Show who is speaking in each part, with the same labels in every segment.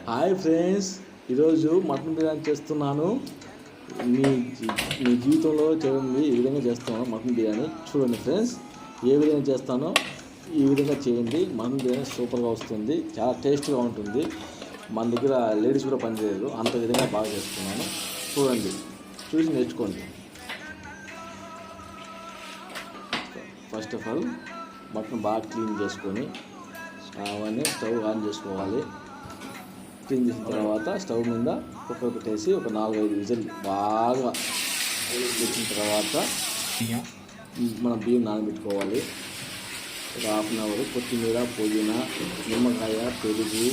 Speaker 1: Hi friends, ఈరోజు mutton biryani చేస్తున్నాను. మీ మీ జీవితంలో చూడండి ఈ విధంగా చేస్తాను మటన్ బిర్యానీ. చూడండి ఫ్రెండ్స్, ఏ విధంగా చేస్తానో ఈ విధంగా చేయండి. మటన్ బిర్యానీ సూపర్గా వస్తుంది, చాలా టేస్ట్గా ఉంటుంది. మన దగ్గర లేడీస్ కూడా పనిచేయదు, అంత విధంగా బాగా చేస్తున్నాను. చూడండి, చూసి నేర్చుకోండి. ఫస్ట్ ఆఫ్ ఆల్ మటన్ బాగా క్లీన్ చేసుకొని అవన్నీ స్టవ్ ఆన్ చేసుకోవాలి. క్లీన్ చేసిన తర్వాత స్టవ్ మీద కుక్కర్ పెట్టేసి ఒక 4-5 విజిల్ బాగా వచ్చిన తర్వాత మనం బియ్యం నానబెట్టుకోవాలి. ఒక ½ అన్ అవర్. కొత్తిమీర, పుదీనా, నిమ్మకాయ, పెరుగు,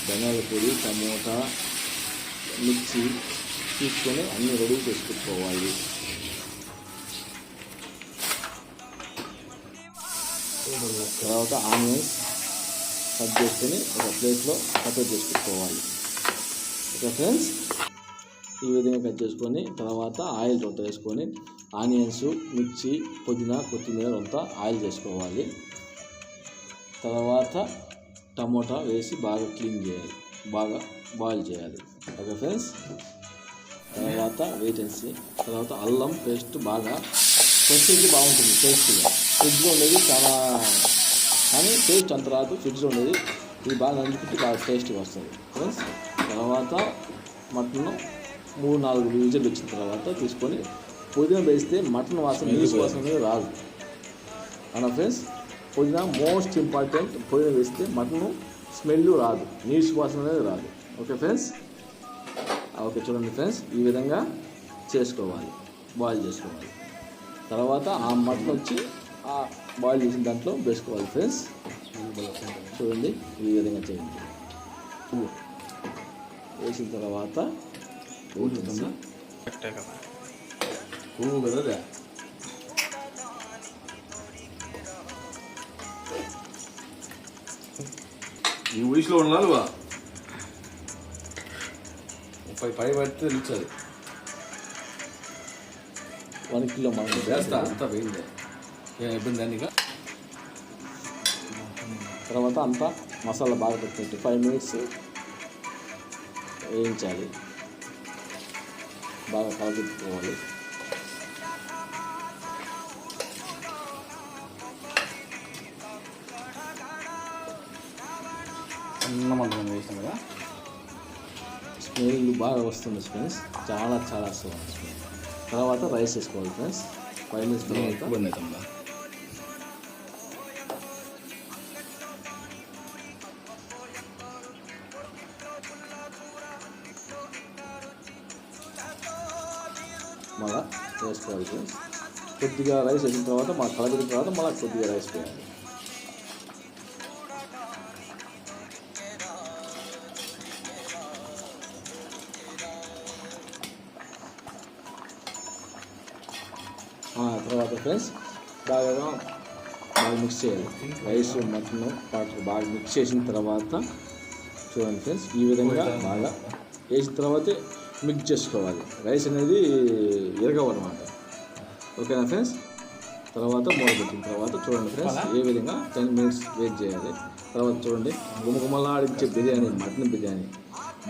Speaker 1: ధనియాల పొడి, టమోటా, మిర్చి తీసుకొని అన్నీ రెడీ చేసి పెట్టుకోవాలి. తర్వాత ఆనియన్స్ కట్ చేసుకొని ఒక ప్లేట్లో సపరేట్ చేసి పెట్టుకోవాలి. ఓకే ఫ్రెండ్స్, ఈ విధంగా కట్ చేసుకొని తర్వాత ఆయిల్ రొట్టె వేసుకొని ఆనియన్స్, మిర్చి, పుదీనా, కొత్తిమీర అంతా ఆయిల్ చేసుకోవాలి. తర్వాత టమోటా వేసి బాగా క్లీన్ చేయాలి, బాగా బాయిల్ చేయాలి. ఓకే ఫ్రెండ్స్, తర్వాత వేటెన్సీ. తర్వాత అల్లం పేస్ట్ బాగా ఫ్రెష్ అయితే బాగుంటుంది టేస్ట్గా. ఫ్రిడ్జ్లో ఉండేది చాలా, కానీ టేస్ట్ అంత రాదు. ఫ్రిడ్జ్లో ఉండేది ఇది బాగా నంచుకుంటే బాగా టేస్ట్గా వస్తుంది ఫ్రెండ్స్. తర్వాత మటన్ 3-4 విజిల్ వచ్చిన తర్వాత తీసుకొని పుదీనా వేస్తే మటన్ వాసన, నీసు వాసన అనేది రాదు అన్న ఫ్రెండ్స్. పుదీనా మోస్ట్ ఇంపార్టెంట్. పుదీనా వేస్తే మటన్ స్మెల్ రాదు, నీసు వాసన అనేది రాదు. ఓకే ఫ్రెండ్స్, ఓకే చూడండి ఫ్రెండ్స్, ఈ విధంగా చేసుకోవాలి, బాయిల్ చేసుకోవాలి. తర్వాత ఆ మటన్ వచ్చి ఆ బాయిల్ చేసిన దాంట్లో వేసుకోవాలి ఫ్రెండ్స్. చూడండి, ఈ విధంగా చేయండి. వేసిన తర్వాత పువ్వు కదా
Speaker 2: ఈ వయసులో ఉండాలి 30 పై పడితే తెలుస్తుంది.
Speaker 1: 1 కిలో మనం
Speaker 2: చేస్తా అంతా పోయింది, ఏం ఇబ్బంది అని.
Speaker 1: తర్వాత అంతా మసాలా బాగా పెట్టి 5 మినిట్స్ వేయించాలి, బాగా కలపెట్టుకోవాలి.
Speaker 2: అన్నం వేసాం కదా,
Speaker 1: స్మెల్ బాగా వస్తుంది ఫ్రెండ్స్, చాలా వస్తుంది స్మెల్. తర్వాత రైస్ వేసుకోవాలి ఫ్రెండ్స్. 5 మినిట్స్ తర్వాత మళ్ళీ వేసుకోవాలి ఫ్రెండ్స్. కొద్దిగా రైస్ వేసిన తర్వాత మళ్ళీ కలబెట్టిన తర్వాత మళ్ళీ కొద్దిగా రైస్ వేయాలి. తర్వాత ఫ్రెండ్స్ బాగా మిక్స్ చేయాలి. రైస్ మటన్ వాటర్ బాగా మిక్స్ చేసిన తర్వాత చూడండి ఫ్రెండ్స్, ఈ విధంగా బాగా వేసిన తర్వాతే మిక్స్ చేసుకోవాలి. రైస్ అనేది ఇరగవన్నమాట. ఓకేనా ఫ్రెండ్స్. తర్వాత మూడబెట్టిన తర్వాత చూడండి ఫ్రెండ్స్, ఏ విధంగా 10 మినిట్స్ వెయిట్ చేయాలి. తర్వాత చూడండి, గుమగుమలాడించే biryani, mutton biryani,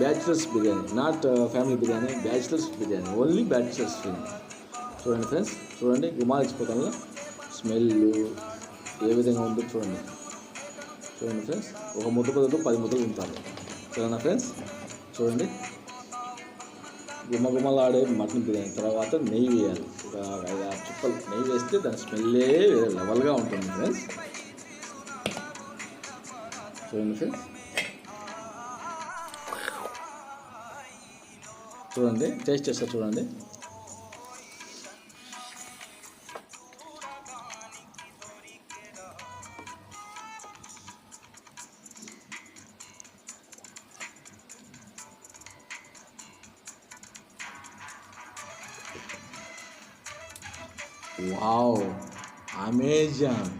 Speaker 1: bachelors biryani, not family biryani, bachelors biryani, only bachelors biryani. చూడండి ఫ్రెండ్స్, చూడండి గుమాలించిపోతాను స్మెల్ ఏ విధంగా ఉందో చూడండి. చూడండి ఫ్రెండ్స్, ఒక ముద్ద బదులు 10 ముద్దలు ఉంటారు. సరేనా ఫ్రెండ్స్. చూడండి, గుమగుమలాడే మటన్ బిర్యానీ. తర్వాత నెయ్యి వేయాలి, ఒక 5-6 చుక్కలు నెయ్యి వేస్తే దాని స్మెల్లే వేరే లెవెల్గా ఉంటుంది ఫ్రెండ్స్. చూడండి ఫ్రెండ్స్, చూడండి టేస్ట్ చేస్తారు చూడండి. Wow, amazing.